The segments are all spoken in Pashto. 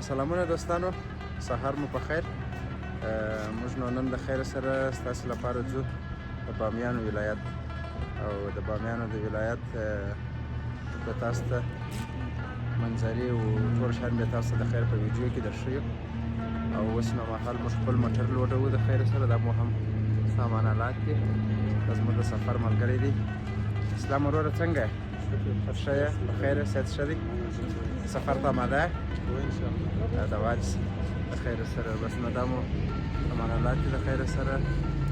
سلامونه دوستانو، سهار مو په خیر. موږ نو نن د خیر سره ستاسو لپاره ځو د بامیانو ولایت، او د بامیانو د ولایت به تاسو ته منظرې او ټول شیان به تاسو د خیر په ویډیو کې درښیو. او اوس نو مهال موږ خپل موټر لوډوو د خیر سره. دا مو هم سامان آلات دي، دا زموږ د سفر ملګری دی. اسلام وروره څنګه یې؟ ښه یې؟ په خیر یې؟ صحت ښه دی؟ سفر ته آماده یې؟ دا واجس د خیر سره بس نه دا مو سامان آلات دي د خیر سره.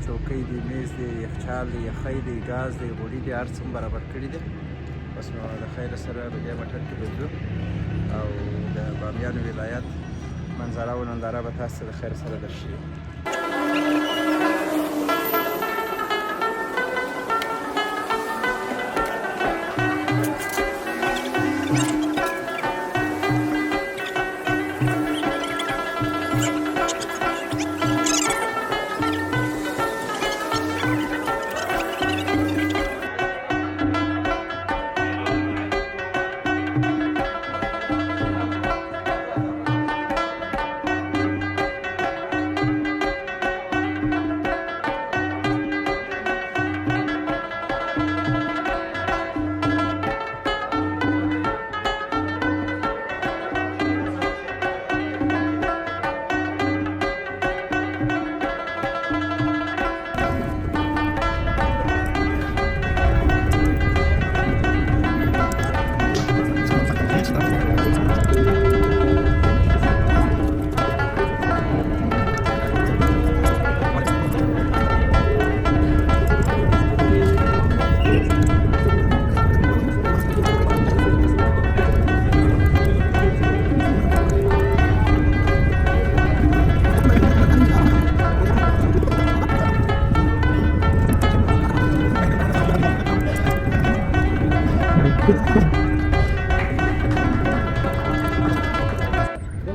چوکۍ دی، میز دی، یخچال دی، یخی دی، ګاز دی، غوړي دی، هر څه برابر کړي دي. بس نو د خیر سره په دې موټر کې به ځو او د بامیانو ولایت منظره او ننداره به تاسو د خیر سره درښیو.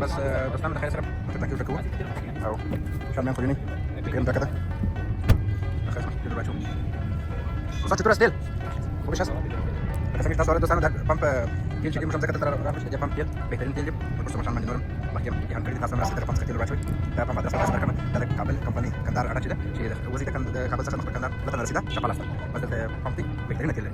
بس دوستانو د خیر سره موټر ټانکۍ ورته کوو او شامیان خورینۍ ګریم ډکه ده. د خیر سره تیل واچوو. استاد چطور است تیل؟ خوب شست؟ لکه څنګه چې تاسو اورئ دوستانو دا پمپ تیل چې کوم ځای ته راغلی چې دا پمپ تیل بهترین تیل دی. موږ په ماشین باندې نورم مخکې امتحان کړی دي. تاسو هم راسئ پمپ څخه تیل واچوئ. دا پمپ ادرس تاسو درکړم. دا د کابل کمپنۍ کندهار اډه چې ده چې وځي د کابل څخه مخکې کندهار لته رسیده چپه لاس ته. بس دلته پمپ دی، بهترینه تیل دی.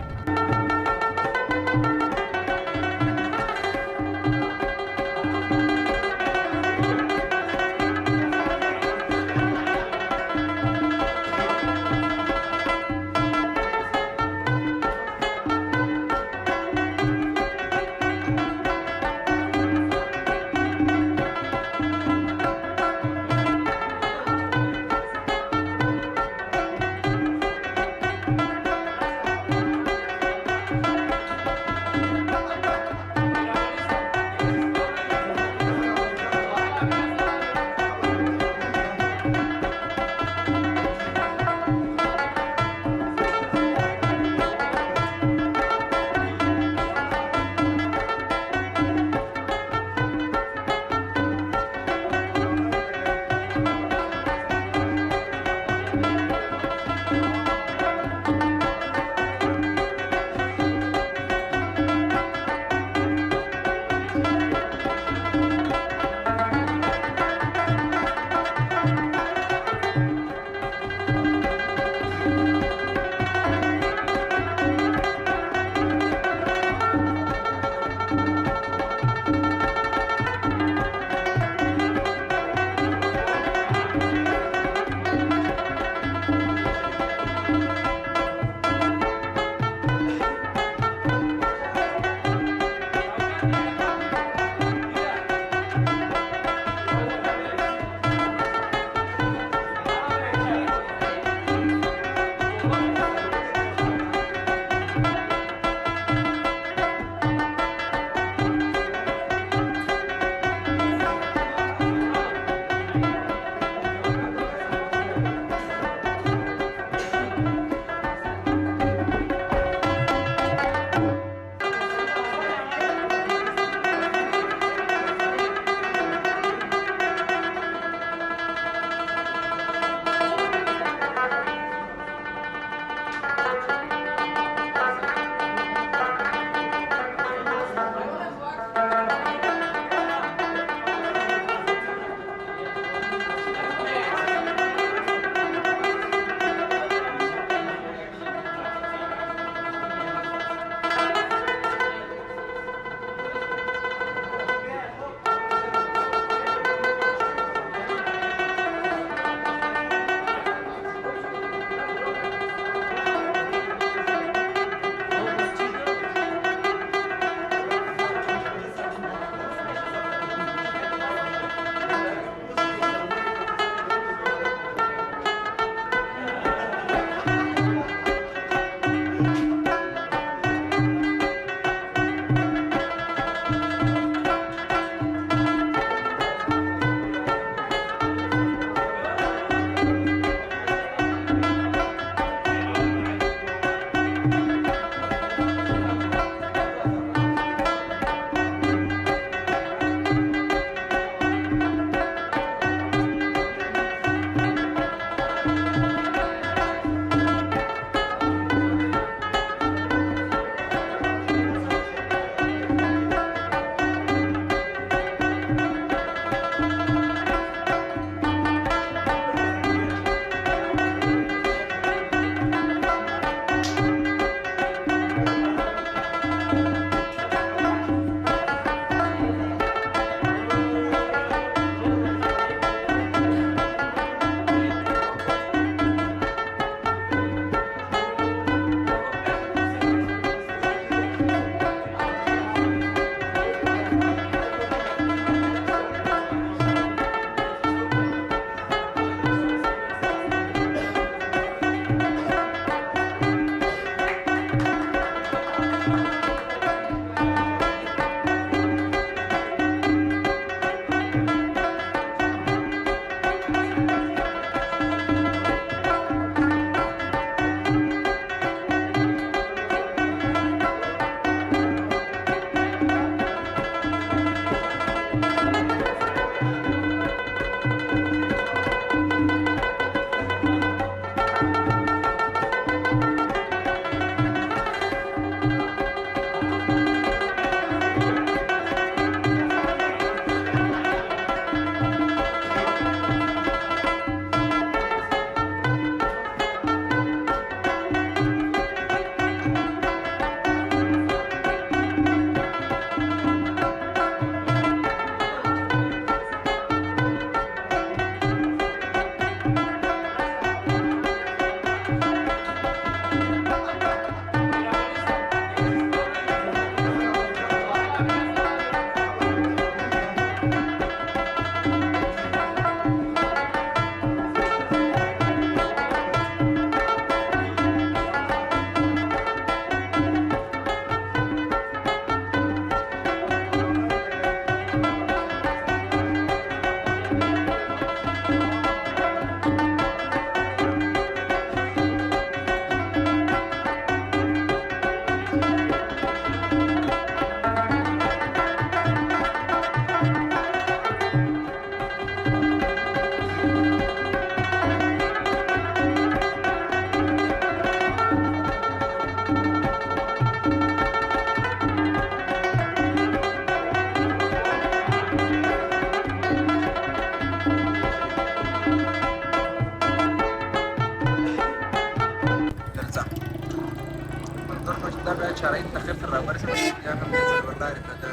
شرایط ته ښه تر راورسېدل بیا هم دې څلور لارې ته د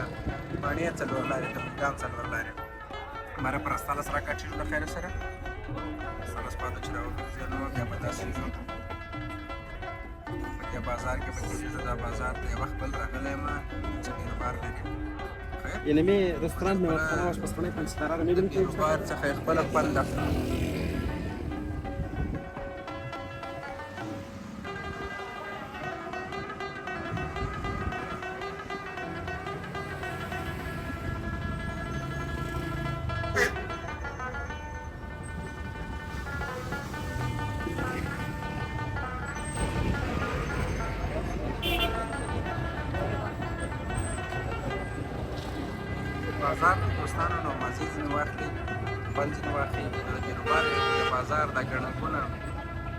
ماڼۍ څلور لارې ته میدان څلور لارې مره پر استالس راکاچېږو له خیره سره استالس پاته چې راوګرځېږو نو بیا به داسې ځو په دې بازار کې به تېرېږو دا بازار ته یو وخت بل راغلی یم چې بیروبار لري یعنی می رستوران می وقت نواش پسخانه پنج ستاره رو میبینیم که بیروبار څخه یې خپله خوند اخلو بازار دوستانو نو مزې ځینې واخلي خوند ځینې واخلي د بیروبار د بازار دا ګڼکونه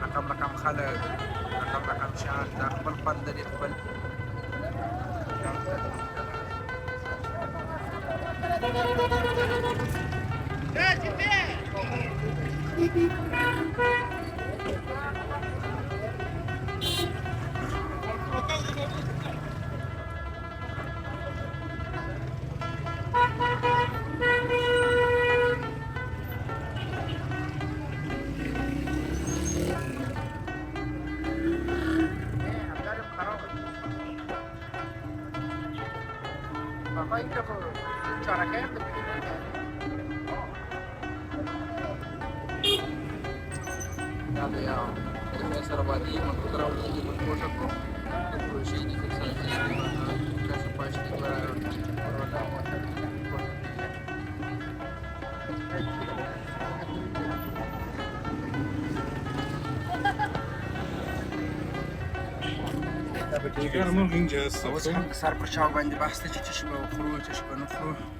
رقم رقم خلک رقم رقم شیان دا خپل خوند لري خپل Dale ya, el sarvadi mantra uji mantra ko proshi ni kisah kasih pasti اوس هم د سر پر چاو باندې بحث دی چې څه شی به وخورو څه شی به نه خورو